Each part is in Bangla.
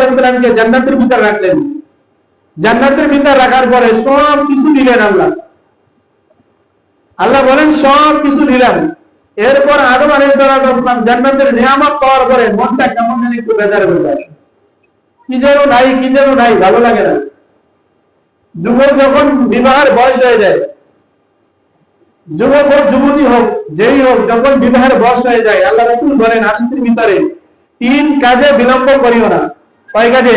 আলাইহিসসালামকে জান্নাতের ভিতর রাখলেন। জান্নাতের ভিতর রাখার পরে সব কিছু দিলেন আল্লাহ। আল্লাহ বলেন সব কিছু দিলেন। এরপর আদম আলাইহিসসালাম জান্নাতের নিয়ামত পাওয়ার পরে মনটা কেমন যেন একটু বেজার হয়ে যায়, কি যেন নাই, ভালো লাগে না। যুবক যখন বিবাহের বয়স হয়ে যায়, যুবক হোক যুবতী হোক যেই হোক, যখন বিবাহের বয়স হয়ে যায়, আল্লাহ রাসূল বলেন হাদিসের ভিতরে, 3 কাজে বিলম্ব করিও না। কয় কাজে?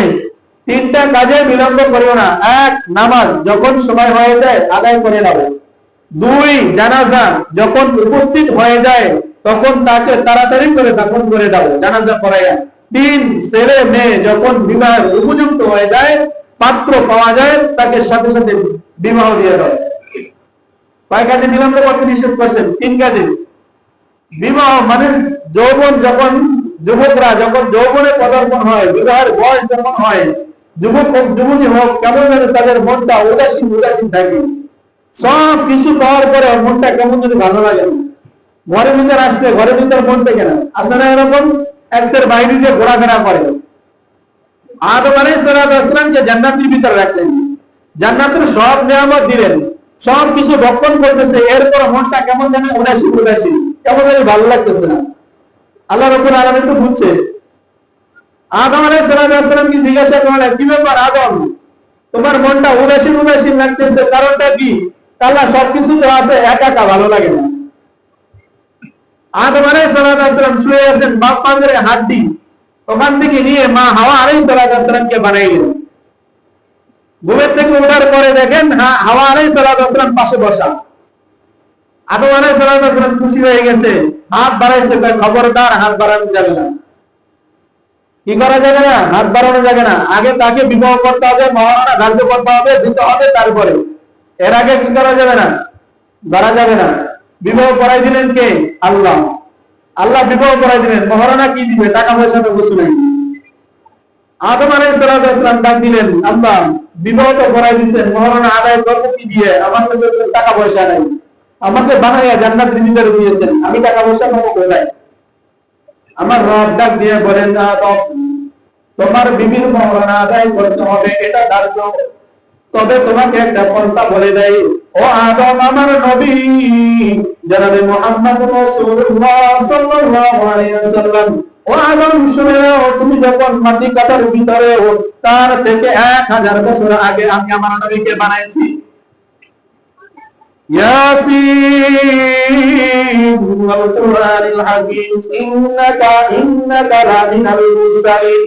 3টা কাজে বিলম্ব করিও না। 1, নামাজ যখন সময় হয়ে যায় আদায় করে নাও। 2, জানাজা যখন উপস্থিত হয়ে যায় তখন তাকে তাড়াতাড়ি করে দাফন করে দাও, জানাজা পড়াইয়া। 3, ছেলে মেয়ে যখন বিবাহের উপযুক্ত হয়ে যায়, পাত্র পাওয়া যায়, তাকে সাথে সাথে বিবাহ দিয়ে দাও। কয় কাজে বিলম্ব করতে নিষেধ করছেন? 3 কাজে। বিবাহ মানে যৌবন, যখন যুবকরা যখন যৌবনে পদার্পণ হয়, বিবাহের বয়স যখন হয়, যুবক হোক যুবতী হোক, কেমন যেন তাদের মনটা উদাসীন থাকে। সব কিছু পাওয়ার পরে মনটা কেমন যদি ভালো লাগে না। ঘরের ভিতর আসলে ঘরের ভিতর মন থেকে না আসে না, এরকম এক্সের বাইরে দিয়ে ঘোরাফেরা করে। আদম আলাইহিসসালামকে জান্নাতের ভিতর রাখলেন, জান্নাতের সব নিয়ামত দিলেন, সব কিছু ভক্ষণ করতেছে। এরপর মনটা কেমন যেন উদাসীন, কেমন যেন ভালো লাগতেছে না। আল্লাহ রাব্বুল আলামিন তো বুঝছে। আদম আলাইহিসসালামকে জিজ্ঞাসা করলেন, কি ব্যাপার আদম, তোমার মনটা উদাসীন লাগতেছে, কারণটা কি? আল্লাহ সবকিছু তো আছে, একা ভালো লাগে না। আদম আলাইহিসসালাম শুয়ে আছেন, বাপ মাদের হাড্ডি ওখান থেকে নিয়ে মা হাওয়া আলাইহিসসালামকে বানাইলেন। ঘুমের থেকে ওঠার পরে দেখেন হাওয়া আলাইহিসসালাম পাশে বসা। আদম আলাইহিসসালাম খুশি হয়ে গেছে, হাত বাড়াইছে, খবরদার হাত বাড়ানো যাবে না। কি করা যাবে না? হাত বাড়ানো যাবে না। আগে তাকে বিবাহ করতে হবে, মহারণা ধার্য করতে হবে, দিতে হবে, তারপরে। এর আগে কি করা যাবে না? বাড়া যাবে না। বিবাহ করাই দিলেন কে? আল্লাহ। আল্লাহ বিবাহ করাই দিলেন। মহারণা কি দিবে? টাকা পয়সা তো কিছু নেই। আদম আলাইহিসসালাম ডাক দিলেন, আল্লাহ বিবাহ তো করাই দিয়েছেন, মহারণা আদায় করবো কি দিয়ে? আমার কাছে টাকা পয়সা নাই, আমাকে বানাইয়া জান্নাতের ভিতরে দিয়েছেন, আমি টাকা পয়সা পাবো কোথায়? আমার রব ডাক দিয়ে বলেন, আদম তোমার বিবির মহরণা আদায় করতে হবে, এটা ধার্য। তবে তোমাকে একটা পন্থা বলে দেয়, ও আদম আমার নবী জনাবে মুহাম্মদ রাসূলুল্লাহ সাল্লাল্লাহু আলাইহি ওয়াসাল্লাম, ও আদম শুনে নাও, তুমি যখন মাটি কাটার ভিতরে তার থেকে 1000 বছর আগে আমি আমার নবীকে বানাইছি। ইয়াসিন ওয়াল কুরআনিল হাকীম ইন্নাকা লামিনাল মুরসালিন।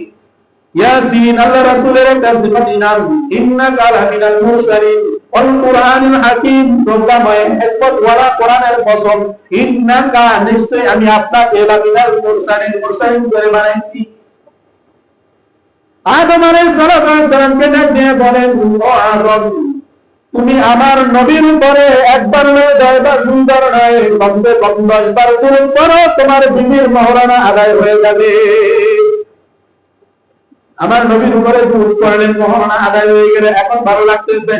ইয়াসিন আল্লাহ রাসূলের একটা সিফাতি নাম, ইন্নাকা লামিনাল মুরসালিন ওয়াল কুরআনিল হাকীম, প্রজ্ঞাময় হিকমতওয়ালা কোরআনের কসম, ইন্নাকা নিশ্চয় আমি আপনাকে লামিনাল মুরসালিন করে বানাইছি। আদম আলাইহিস সালামকে ডাক দিয়ে বলেন, ও আদম তুমি আমার নবীর উপরে একবার নয় 10 বার সুন্দর নয়, কমসে কম 10 বার দুরূদ পড়ো, তোমার বিবির মহরানা আদায় হয়ে যাবে। আমার নবীর উপরে দুরূদ পড়লেন, মহরানা আদায় হয়ে গেলে এখন ভালো লাগতেছে।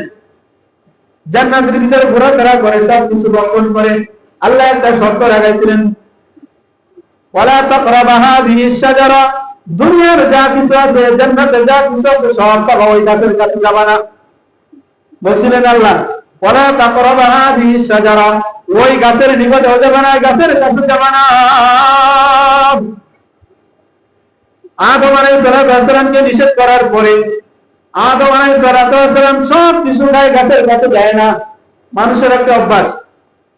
জান্নাতের ভিতরে ঘোরাফেরা করে, সব কিছু বক্ষণ করে। আল্লাহ একটা শর্ত লাগাইছিলেন, ওয়ালা তাকরাবা হাযিহিশ শাজারা, দুনিয়ার যা কিছু আছে, জান্নাতে যা কিছু আছে সব পাবা, ওই গাছের কাছে যাবা না। বলছিলেন আল্লাহ, ওয়ালা তাকরাবা হাযিহিশ শাজারা, ওই গাছের নিকটে যাবে না, গাছের কাছে যাবে না। আদম আলাইহিস সালামকে নিষেধ করার পরে আদম আলাইহিস সালাম সব কিছু খায়, গাছের কাছে যায় না। মানুষের একটা অভ্যাস,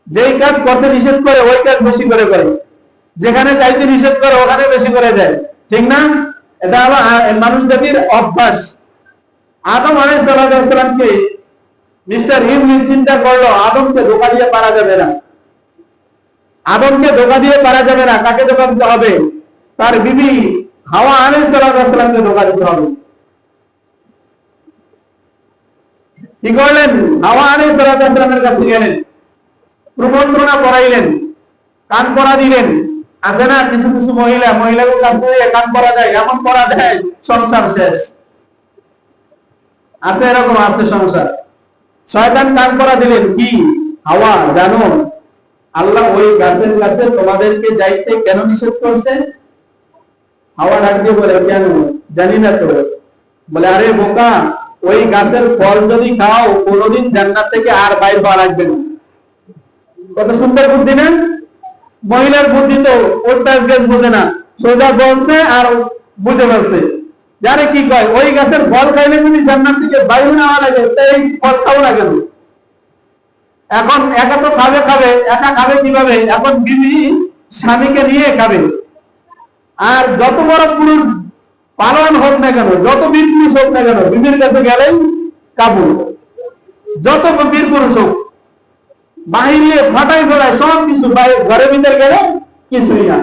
যেই কাজ করতে নিষেধ করে ওই কাজ বেশি করে করে, যেখানে যাইতে নিষেধ করে ওখানে বেশি করে যায়, ঠিক না? এটা হলো মানুষ জাতির অভ্যাস। আদম আলাইহিস সালামকে মিস্টার হিউম্যান চিন্তা করলো, আদমকে ধোঁকা দিয়ে পারা যাবে না, আদমকে ধোঁকা দিয়ে পারা যাবে না। কাকে ধোঁকা দিতে হবে? তার বিবি হাওয়া আলাইহিস সালামকে ধোঁকা দিতে হবে। কি করলেন? হাওয়া আলাইহিস সালামের কাছে গেলেন, প্রমন্ত্রণা করাইলেন, কান পড়া দিলেন। আছে না কিছু কিছু মহিলাদের কাছে কান পড়া দেয়, এমন পড়া দেয় সংসার শেষ। আছে এরকম, আছে সংসার। শয়তান কান পড়া দিলেন, কি হাওয়া জানো আল্লাহ ওই গাছের কাছে তোমাদেরকে যাইতে কেন নিষেধ করছে? হাওয়া ডাক দিয়ে বলে, কেন জানি না তো, বলে আরে বোকা, ওই গাছের ফল যদি খাও কোনোদিন জান্নাত থেকে আর বাইর হওয়া লাগবে না। কত সুন্দর বুদ্ধি না? মহিলার বুদ্ধি তো ওটাস গাছ বুঝে না, সোজা বলছে আর বুঝে বলছে যারে কি কয়, ওই গাছের ফল খাইলে যদি জান্নাত থেকে বাইর না হওয়া লাগে এই ফল খাও না কেন? এখন একা তো খাবে খাবে, একা খাবে কিভাবে? এখন বিবি স্বামীকে নিয়ে খাবে। আর যত বড় পুরুষ পালন হোক না কেন, যত বীর পুরুষ হোক না কেন, বিবির কাছে গেলেই কাবুল। যত বীর পুরুষ হোক বাহিরে ফাটাই ফেলায় সব কিছু, ঘরের ভিতরে গেলে কিছুই না।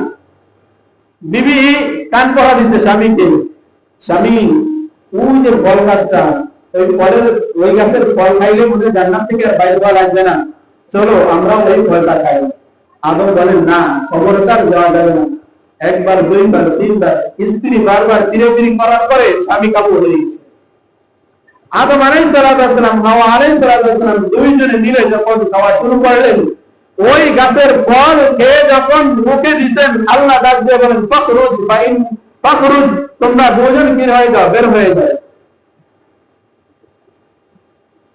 বিবি কান পড়া দিচ্ছে স্বামীকে, স্বামী ওই যে ফল গাছটা, ওই ফলের ওই গাছের ফল খাইলে মনে জান্নাত থেকে আর বাইরে হওয়া লাগবে না, চলো আমরা ওই ফলটা খাই। আদম বলেন না, খবরদার যাওয়া যাবে না। একবার দুইবার তিনবার স্ত্রী বারবার তিরোতিরি করার পরে স্বামী কাবু হয়ে গেছে। আদম আলাইহিস সালাম, হাওয়া আলাইহিস সালাম দুইজনে মিলে যখন খাওয়া শুরু করলেন, ওই গাছের ফল খেয়ে যখন মুখে দিতেন, আল্লাহ ডাক দিয়ে বলেন ফখরুজ বাইন ফখরুজ, তোমরা দুজন কি হয়ে যাও, বের হয়ে যাও,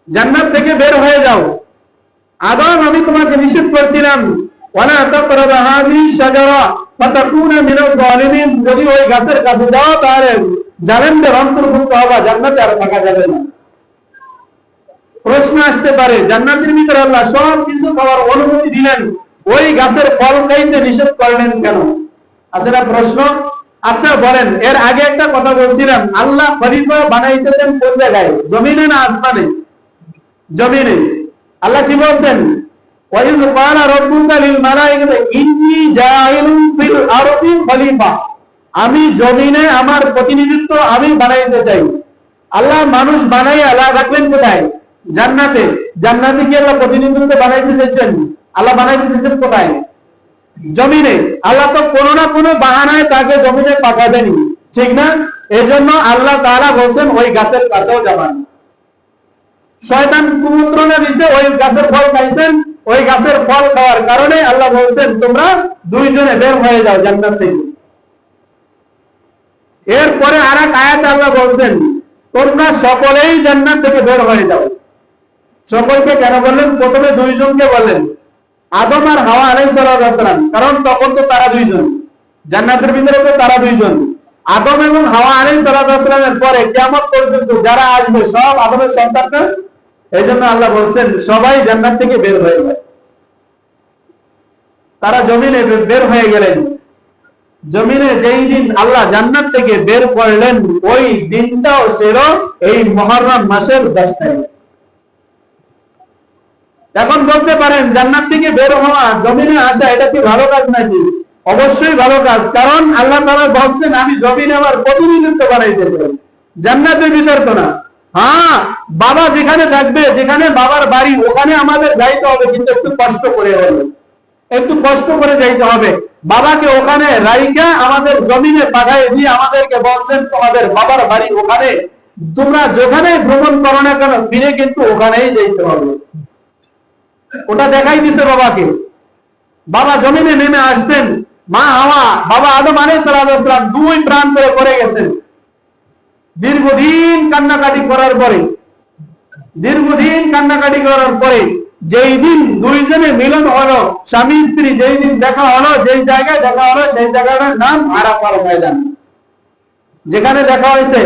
জান্নাত থেকে বের হয়ে যাও। আদম আমি তোমাকে নিষেধ করছিলাম ওয়ালা তাকরাবু হাযিহি শাজারা ফাতাকুনা মিনাল যালিমিন, যদি ওই গাছের কাছে যাও তাহলে জালেমদের অন্তর্ভুক্ত হবা, জান্নাতে আর থাকা যাবে না। প্রশ্ন আসতে পারে, জান্নাতের ভিতরে আল্লাহ সব কিছু খাওয়ার অনুমতি দিলেন, ওই গাছের ফল খাইতে নিষেধ করলেন কেন? আছে না প্রশ্ন? আচ্ছা বলেন, এর আগে একটা কথা বলছিলাম, আল্লাহ খলিফা বানাইতেছেন কোন জায়গায়, জমিনে না আসমানে? জমিনে। আল্লাহ কি বলছেন? ওয়াইয ক্বালা রাব্বুকা লিল মালাইকাতি ইন্নী জাইলুন ফিল আরদি খলিফা, আমি জমিনে আমার প্রতিনিধিত্ব আমি বানাইতে চাই। আল্লাহ মানুষ বানাইয়া আল্লাহ রাখলেন কোথায়? জান্নাতে। জান্নাতে কি আল্লাহ প্রতিনিধিত্ব বানাইতে চাইছেন? আল্লাহ বানাইতে চাইছেন কোথায়? জমিনে। আল্লাহ তো কোনো না কোনো বাহানায় তাকে জমিনে পাঠাবেনি, ঠিক না? এজন্য আল্লাহ তাআলা বলছেন ওই গাছের কাছেও যাবেন। শয়তান কুমন্ত্রণা দিছে, ওই গাছের ফল খাইছেন, ওই গাছের ফল খাওয়ার কারণে আল্লাহ বলছেন তোমরা দুইজনে বের হয়ে যাও জান্নাত থেকে। এরপরে আরেক আয়াতে আল্লাহ বলছেন তোমরা সকলেই জান্নাত থেকে বের হয়ে যাও। সকলকে কেন বললেন? প্রথমে দুইজনকে বললেন, আদম আর হাওয়া আলাইহিস সালাম, কারণ তখন তো তারা দুইজন, জান্নাতের ভিতরে তো তারা দুইজন। আদম এবং হাওয়া আলাইহিস সালামের পরে কিয়ামত পর্যন্ত যারা আসবে সব আদমের সন্তান। এই জন্য আল্লাহ বলছেন সবাই জান্নাত থেকে বের হয়ে যায়। তারা জমিনে বের হয়ে গেলেন। জমিনে যেই দিন আল্লাহ জান্নাত থেকে বের করলেন, ওই দিনটাও ছিল এই মুহররম মাসের 10 তারিখ। এখন বলতে পারেন জান্নাত থেকে বের হওয়া, জমিনে আসা, এটা কি ভালো কাজ নাকি? অবশ্যই ভালো কাজ, কারণ আল্লাহ তাআলা বলছেন আমি জমিনে আমার প্রতিনিধিত্ব বানাইতে চাই, জান্নাতের ভিতর তো না। হ্যাঁ, বাবা যেখানে থাকবে, যেখানে বাবার বাড়ি, ওখানে আমাদের যাইতে হবে, কিন্তু একটু কষ্ট করে হবে, একটু কষ্ট করে যাইতে হবে। বাবাকে ওখানে রাইখা আমাদের জমিনে পাঠায় দিয়ে আমাদেরকে বলছেন তোমাদের বাবার বাড়ি ওখানে, তোমরা যেখানে ভ্রমণ করো না কেন ফিরে কিন্তু ওখানেই যাইতে হবে। ওটা দেখাই দিছে বাবাকে। বাবা জমিনে নেমে আসছেন, মা হাওয়া বাবা আদম আলাইহিস সালাম দুই প্রাণ করে পড়ে গেছেন। দীর্ঘদিন কান্নাকাটি করার পরে যেই দিন দুইজনে মিলন হলো, স্বামী স্ত্রী যেই দিন দেখা হলো, যেই জায়গায় দেখা হলো, সেই জায়গাটার নাম আরাফার ময়দান। যেখানে দেখা হয়েছে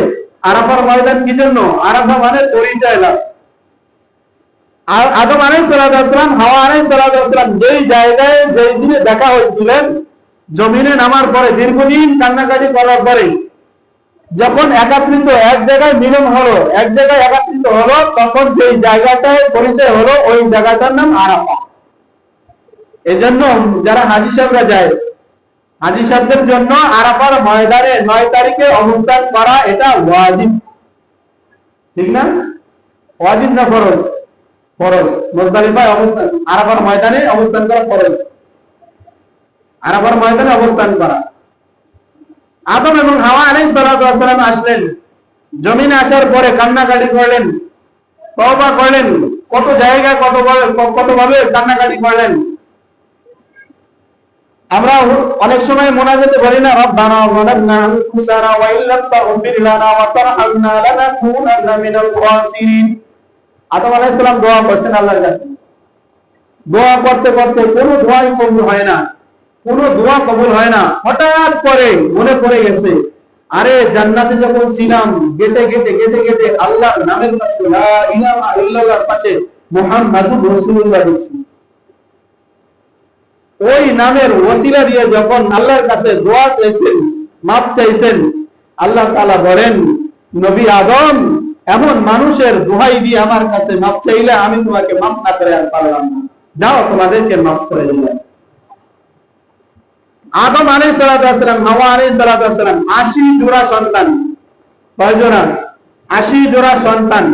আরাফার ময়দান কি জন্য? আরাফা মানে পরিচয় লাভ। আদম আলাইহিস সালাম হাওয়া আলাইহিস সালাম যেই জায়গায় যেই দিনে দেখা হয়েছিলেন, জমিনে নামার পরে দীর্ঘদিন কান্নাকাটি করার পরে যখন একত্রিত এক জায়গায় মিলন হলো, এক জায়গায় একত্রিত হলো, তখন যেই জায়গাটায় পরিচয় হলো ওই জায়গাটার নাম আরাফা। এজন্য যারা হাজী সাহেবরা যায়, হাজী সাহেবদের জন্য আরাফার ময়দানে 9 তারিখে অবস্থান করা এটা ওয়াজিব, ঠিক না? ওয়াজিব না ফরজ? ফরজ। মুজদালিফায় অবস্থান, আরাফার ময়দানে অবস্থান করা ফরজ। আরাফার ময়দানে অবস্থান করা। আদম এবং হাওয়া আলাইহিস সালাম আসলেন, জমিনে আসার পরে কান্নাকাটি করলেন, তওবা করলেন, কত জায়গায় কত ভাবে কান্নাকাটি করলেন। আমরা অনেক সময় মোনাজাতে বলি না, রব্বানা যালামনা আনফুসানা ওয়া ইল্লাম তাগফির লানা ওয়া তারহামনা লানাকুনান্না মিনাল খাসিরিন। আদম আলাইহিস সালাম দোয়া করছেন আল্লাহর কাছে। দোয়া করতে করতে কোনো দোয়াই কবুল হয় না, কোনো দোয়া কবুল হয় না। হঠাৎ করে মনে পড়ে গেছে, আরে জান্নাতে যখন ছিলাম গেটে গেটে গেটে গেটে আল্লাহর নামের পাশে লা ইলাহা ইল্লাল্লাহর পাশে মুহাম্মাদুর রাসূলুল্লাহ লিখছি। ওই নামের ওসিলা দিয়ে যখন আল্লাহর কাছে দোয়া চাইছেন, মাপ চাইছেন, আল্লাহ তাআলা বলেন, নবী আদম, এমন মানুষের দোহাই দিয়ে আমার কাছে মাপ চাইলে আমি তোমাকে মাপ না করে আর পারলাম না, যাও তোমাদেরকে মাপ করে দিলাম। আদম আলাইহিস সালাতু ওয়াস সালাম, হাওয়া আলাইহিস সালাতু ওয়াস সালাম 80 জোড়া সন্তান। কয়জনা? 80 জোড়া সন্তান।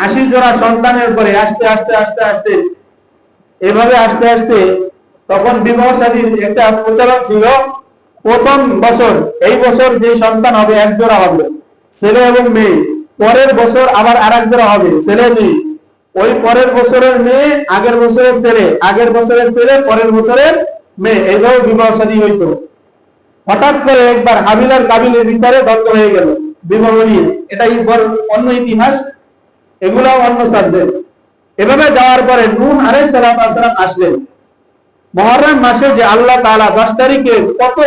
80 জোড়া সন্তানের পরে আস্তে আস্তে আস্তে আস্তে এভাবে আস্তে আস্তে তখন বিবাহ শাদীর একটা প্রচলন ছিল। প্রথম বছর, এই বছর যে সন্তান হবে এক জোড়া হবে, ছেলে এবং মেয়ে। পরের বছর আবার আরেক জোড়া হবে, ছেলে মেয়ে। ওই পরের বছরের মেয়ে আগের বছরের ছেলে, আগের বছরের ছেলে পরের বছরের মেয়ে, এইভাবে বিবাহ শাদী হইতো। হঠাৎ করে একবার হাবিল আর কাবিলের ভিতরে দ্বন্দ্ব হয়ে গেল বিবাহ নিয়ে। এটাই অন্য ইতিহাস, এগুলাও অন্য সাবজেক্ট। এভাবে যাওয়ার পরে নূহ আলাইহিস সালাম আসলেন। মুহররম মাসে যে আল্লাহ তাআলা 10 তারিখে কত